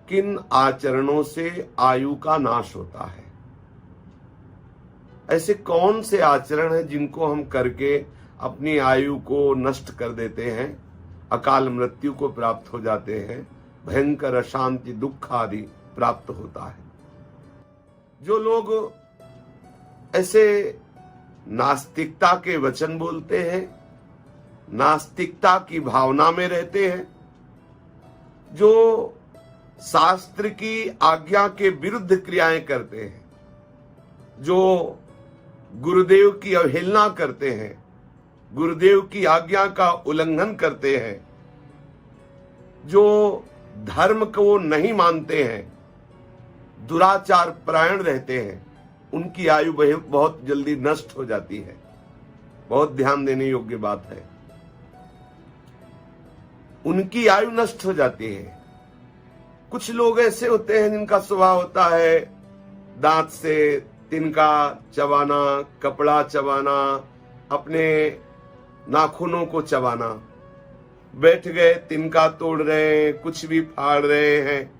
किन आचरणों से आयु का नाश होता है। ऐसे कौन से आचरण हैं जिनको हम करके अपनी आयु को नष्ट कर देते हैं, अकाल मृत्यु को प्राप्त हो जाते हैं, भयंकर अशांति दुख आदि प्राप्त होता है। जो लोग ऐसे नास्तिकता के वचन बोलते हैं, नास्तिकता की भावना में रहते हैं, जो शास्त्र की आज्ञा के विरुद्ध क्रियाएं करते हैं, जो गुरुदेव की अवहेलना करते हैं, गुरुदेव की आज्ञा का उल्लंघन करते हैं, जो धर्म को नहीं मानते हैं, दुराचार परायण रहते हैं, उनकी आयु बहुत जल्दी नष्ट हो जाती है। बहुत ध्यान देने योग्य बात है, उनकी आयु नष्ट हो जाती है। कुछ लोग ऐसे होते हैं जिनका स्वभाव होता है दांत से तिनका चबाना, कपड़ा चबाना, अपने नाखूनों को चबाना। बैठ गए, तिनका तोड़ रहे हैं, कुछ भी फाड़ रहे हैं,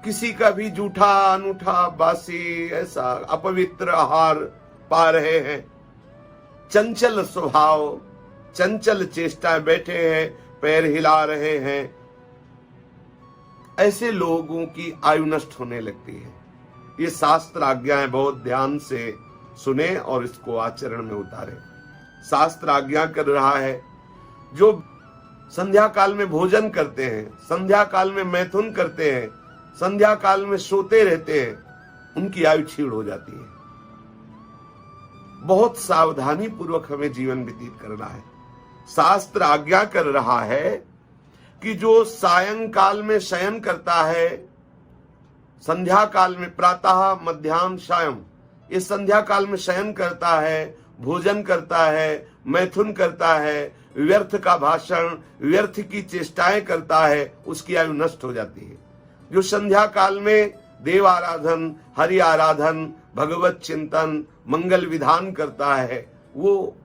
किसी का भी जूठा अनूठा बासी ऐसा अपवित्र आहार पा रहे हैं। चंचल स्वभाव, चंचल चेष्टाएं, बैठे हैं पैर हिला रहे हैं। ऐसे लोगों की आयु नष्ट होने लगती है। ये शास्त्र आज्ञाएं बहुत ध्यान से सुने और इसको आचरण में उतारे। शास्त्र आज्ञा कर रहा है, जो संध्या काल में भोजन करते हैं, संध्या काल में मैथुन करते हैं, संध्या काल में सोते रहते हैं, उनकी आयु क्षीण हो जाती है। बहुत सावधानी पूर्वक हमें जीवन व्यतीत करना है। शास्त्र आज्ञा कर रहा है कि जो सायंकाल में शयन करता है, संध्या काल में प्रातः मध्याह्न सायं, ये संध्या काल में शयन करता है, भोजन करता है, मैथुन करता है, व्यर्थ का भाषण, व्यर्थ की चेष्टाएं करता है, उसकी आयु नष्ट हो जाती है। जो संध्या काल में देव आराधन, हरि आराधन, भगवत चिंतन, मंगल विधान करता है, वो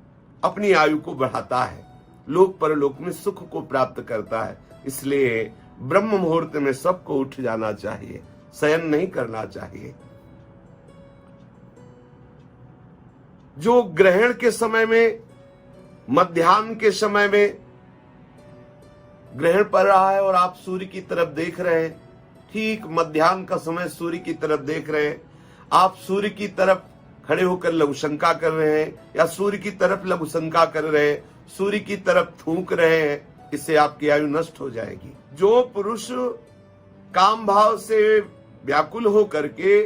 अपनी आयु को बढ़ाता है, लोक परलोक में सुख को प्राप्त करता है। इसलिए ब्रह्म मुहूर्त में सबको उठ जाना चाहिए, शयन नहीं करना चाहिए। जो ग्रहण के समय में, मध्याह्न के समय में ग्रहण पड़ रहा है और आप सूर्य की तरफ देख रहे हैं, ठीक मध्याह्न का समय सूर्य की तरफ देख रहे हैं, आप सूर्य की तरफ खड़े होकर लघुशंका कर रहे हैं या सूर्य की तरफ लघुशंका कर रहे हैं, सूर्य की तरफ थूक रहे हैं, इससे आपकी आयु नष्ट हो जाएगी। जो पुरुष काम भाव से व्याकुल हो करके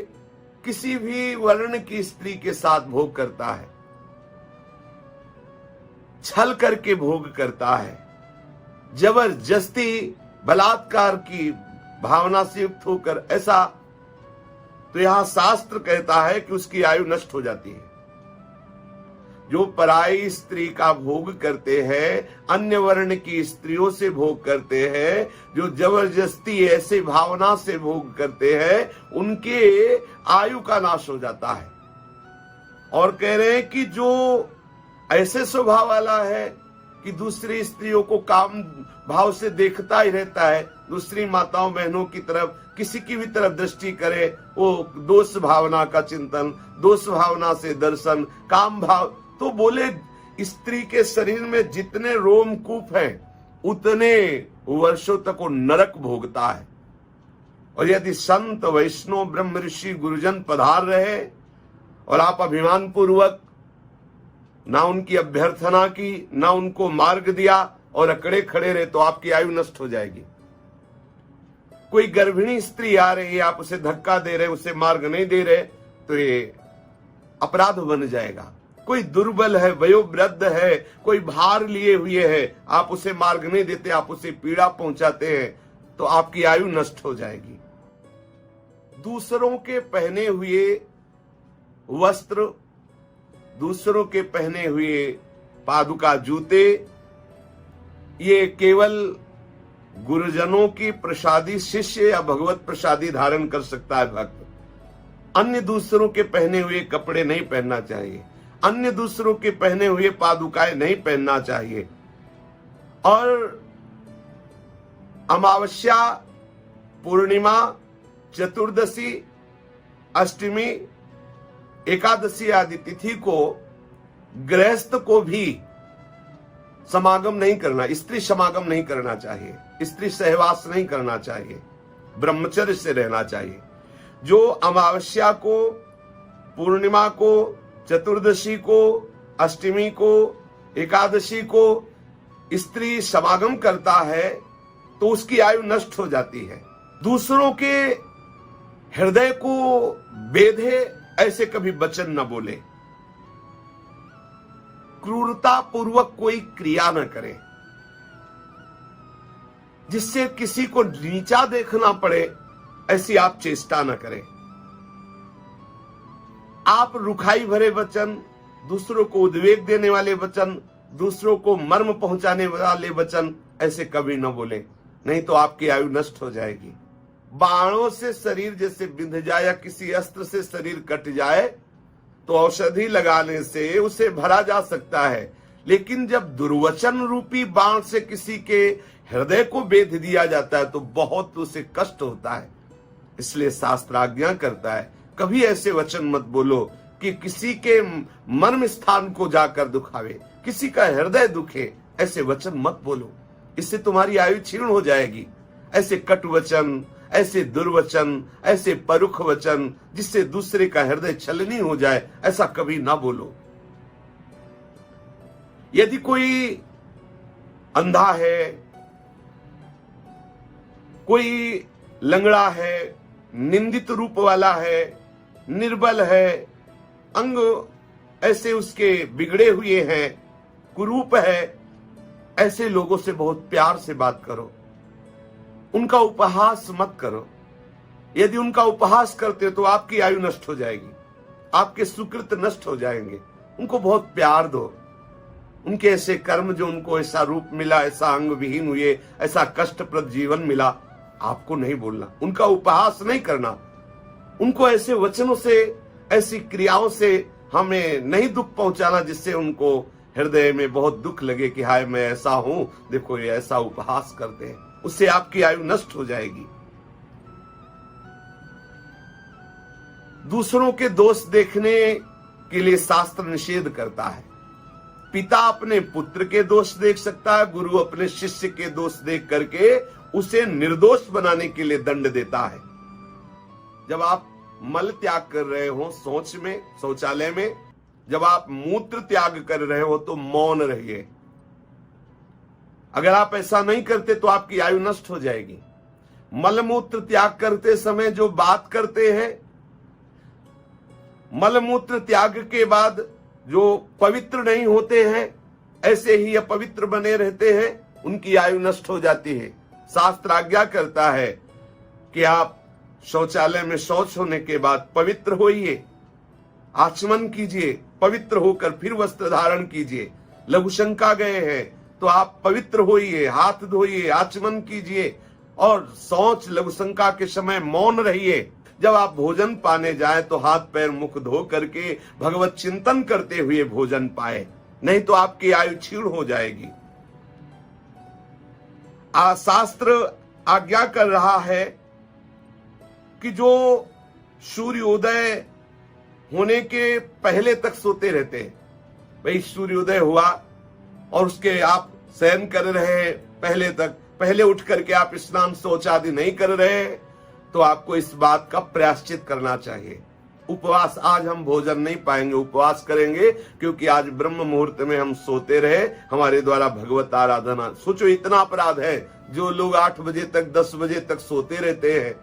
किसी भी वर्ण की स्त्री के साथ भोग करता है, छल करके भोग करता है, जबरदस्ती बलात्कार की भावना से युक्त होकर ऐसा, तो यहां शास्त्र कहता है कि उसकी आयु नष्ट हो जाती है। जो पराई स्त्री का भोग करते हैं, अन्य वर्ण की स्त्रियों से भोग करते हैं, जो जबरदस्ती ऐसे भावना से भोग करते हैं, उनके आयु का नाश हो जाता है। और कह रहे हैं कि जो ऐसे स्वभाव वाला है कि दूसरी स्त्रियों को काम भाव से देखता ही रहता है, दूसरी माताओं बहनों की तरफ, किसी की भी तरफ दृष्टि करे, वो दोष भावना का चिंतन, दोष भावना से दर्शन, काम भाव, तो बोले स्त्री के शरीर में जितने रोमकूप हैं उतने वर्षों तक वो नरक भोगता है। और यदि संत वैष्णव ब्रह्म ऋषि गुरुजन पधार रहे और आप अभिमान पूर्वक ना उनकी अभ्यर्थना की, ना उनको मार्ग दिया और अकड़े खड़े रहे, तो आपकी आयु नष्ट हो जाएगी। कोई गर्भिणी स्त्री आ रही है, आप उसे धक्का दे रहे, उसे मार्ग नहीं दे रहे, तो ये अपराध बन जाएगा। कोई दुर्बल है, वयोवृद्ध है, कोई भार लिए हुए है, आप उसे मार्ग नहीं देते, आप उसे पीड़ा पहुंचाते हैं, तो आपकी आयु नष्ट हो जाएगी। दूसरों के पहने हुए वस्त्र, दूसरों के पहने हुए पादुका जूते, ये केवल गुरुजनों की प्रसादी शिष्य या भगवत प्रसादी धारण कर सकता है भक्त। अन्य दूसरों के पहने हुए कपड़े नहीं पहनना चाहिए, अन्य दूसरों के पहने हुए पादुकाएं नहीं पहनना चाहिए। और अमावस्या पूर्णिमा, चतुर्दशी, अष्टमी, एकादशी आदि तिथि को गृहस्थ को भी समागम नहीं करना, स्त्री समागम नहीं करना चाहिए, स्त्री सहवास नहीं करना चाहिए, ब्रह्मचर्य से रहना चाहिए। जो अमावस्या को, पूर्णिमा को, चतुर्दशी को, अष्टमी को, एकादशी को स्त्री समागम करता है तो उसकी आयु नष्ट हो जाती है। दूसरों के हृदय को बेधे ऐसे कभी वचन न बोले, क्रूरता पूर्वक कोई क्रिया न करे जिससे किसी को नीचा देखना पड़े, ऐसी आप चेष्टा न करें। आप रुखाई भरे वचन, दूसरों को उद्वेग देने वाले वचन, दूसरों को मर्म पहुंचाने वाले वचन ऐसे कभी न बोले, नहीं तो आपकी आयु नष्ट हो जाएगी। बाणों से शरीर जैसे बिंध जाए या किसी अस्त्र से शरीर कट जाए तो औषधि लगाने से उसे भरा जा सकता है, लेकिन जब दुर्वचन रूपी बाण से किसी के हृदय को बेध दिया जाता है तो बहुत उसे कष्ट होता है। इसलिए शास्त्र आज्ञा करता है कभी ऐसे वचन मत बोलो कि किसी के मर्म स्थान को जाकर दुखावे, किसी का हृदय दुखे, ऐसे वचन मत बोलो, इससे तुम्हारी आयु क्षीण हो जाएगी। ऐसे कटु वचन, ऐसे दुर्वचन, ऐसे परुख वचन जिससे दूसरे का हृदय छलनी हो जाए, ऐसा कभी ना बोलो। यदि कोई अंधा है, कोई लंगड़ा है, निंदित रूप वाला है, निर्बल है, अंग ऐसे उसके बिगड़े हुए हैं, कुरूप है, ऐसे लोगों से बहुत प्यार से बात करो, उनका उपहास मत करो। यदि उनका उपहास करते तो आपकी आयु नष्ट हो जाएगी, आपके सुकृत नष्ट हो जाएंगे। उनको बहुत प्यार दो। उनके ऐसे कर्म जो उनको ऐसा रूप मिला, ऐसा अंग विहीन हुए, ऐसा कष्टप्रद जीवन मिला, आपको नहीं बोलना, उनका उपहास नहीं करना। उनको ऐसे वचनों से, ऐसी क्रियाओं से हमें नहीं दुख पहुंचाना जिससे उनको हृदय में बहुत दुख लगे कि हाय मैं ऐसा हूं, देखो ये ऐसा उपहास करते हैं, उससे आपकी आयु नष्ट हो जाएगी। दूसरों के दोष देखने के लिए शास्त्र निषेध करता है। पिता अपने पुत्र के दोष देख सकता है, गुरु अपने शिष्य के दोष देख करके उसे निर्दोष बनाने के लिए दंड देता है। जब आप मल त्याग कर रहे हो शौच में, शौचालय में, जब आप मूत्र त्याग कर रहे हो तो मौन रहिए। अगर आप ऐसा नहीं करते तो आपकी आयु नष्ट हो जाएगी। मलमूत्र त्याग करते समय जो बात करते हैं, मलमूत्र त्याग के बाद जो पवित्र नहीं होते हैं, ऐसे ही अपवित्र बने रहते हैं, उनकी आयु नष्ट हो जाती है। शास्त्र आज्ञा करता है कि आप शौचालय में शौच होने के बाद पवित्र होइए, आचमन कीजिए, पवित्र होकर फिर वस्त्र धारण कीजिए। लघुशंका गए हैं तो आप पवित्र होइए, हाथ धोइए, आचमन कीजिए और शौच लघुशंका के समय मौन रहिए। जब आप भोजन पाने जाए तो हाथ पैर मुख धो करके भगवत चिंतन करते हुए भोजन पाए, नहीं तो आपकी आयु क्षीण हो जाएगी। शास्त्र आज्ञा कर रहा है कि जो सूर्योदय होने के पहले तक सोते रहते हैं, भाई सूर्योदय हुआ और उसके आप शयन कर रहे हैं, पहले उठ करके आप स्नान शौच आदि नहीं कर रहे हैं, तो आपको इस बात का प्रायश्चित करना चाहिए। उपवास, आज हम भोजन नहीं पाएंगे, उपवास करेंगे क्योंकि आज ब्रह्म मुहूर्त में हम सोते रहे, हमारे द्वारा भगवत आराधना। सोचो इतना अपराध है। जो लोग 8 बजे तक 10 बजे तक सोते रहते हैं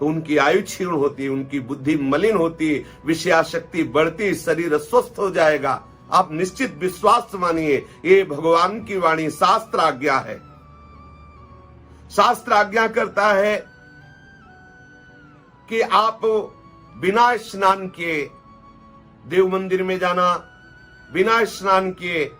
तो उनकी आयु क्षीण होती, उनकी बुद्धि मलिन होती, विषयाशक्ति बढ़ती, शरीर अस्वस्थ हो जाएगा। आप निश्चित विश्वास मानिए, ये भगवान की वाणी, शास्त्र आज्ञा है। शास्त्र आज्ञा करता है कि आप बिना स्नान किए देव मंदिर में जाना, बिना स्नान किए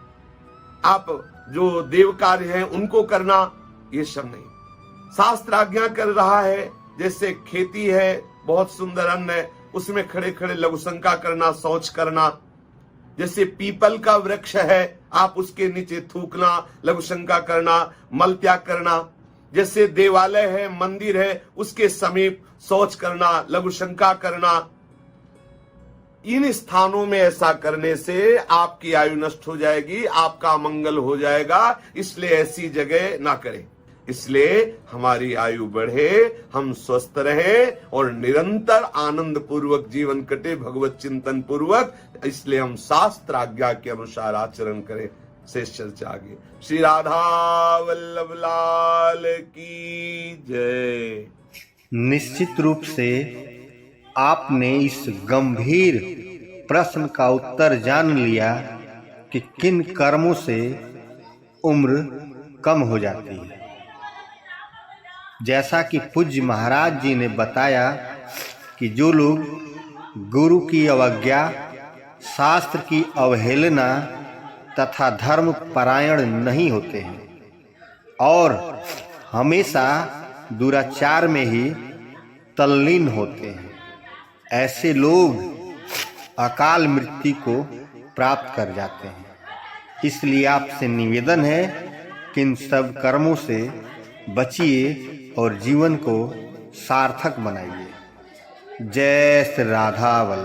आप जो देव कार्य हैं उनको करना, ये सब नहीं। शास्त्र आज्ञा कर रहा है जैसे खेती है, बहुत सुंदर अन्न है, उसमें खड़े खड़े लघुशंका करना, शौच करना। जैसे पीपल का वृक्ष है, आप उसके नीचे थूकना, लघुशंका करना, मल त्याग करना। जैसे देवालय है, मंदिर है, उसके समीप शौच करना, लघुशंका करना, इन स्थानों में ऐसा करने से आपकी आयु नष्ट हो जाएगी, आपका अमंगल हो जाएगा। इसलिए ऐसी जगह ना करें। इसलिए हमारी आयु बढ़े, हम स्वस्थ रहें और निरंतर आनंद पूर्वक जीवन कटे, भगवत चिंतन पूर्वक। इसलिए हम शास्त्र आज्ञा के अनुसार आचरण करें। शेष चर्चा आगे। श्री राधा वल्लभ लाल की जय। निश्चित रूप से आपने इस गंभीर प्रश्न का उत्तर जान लिया कि किन कर्मों से उम्र कम हो जाती है। जैसा कि पूज्य महाराज जी ने बताया कि जो लोग गुरु की अवज्ञा, शास्त्र की अवहेलना तथा धर्म परायण नहीं होते हैं और हमेशा दुराचार में ही तल्लीन होते हैं, ऐसे लोग अकाल मृत्यु को प्राप्त कर जाते हैं। इसलिए आपसे निवेदन है कि इन सब कर्मों से बचिए और जीवन को सार्थक बनाइए। जय श्री राधा वल्लभ।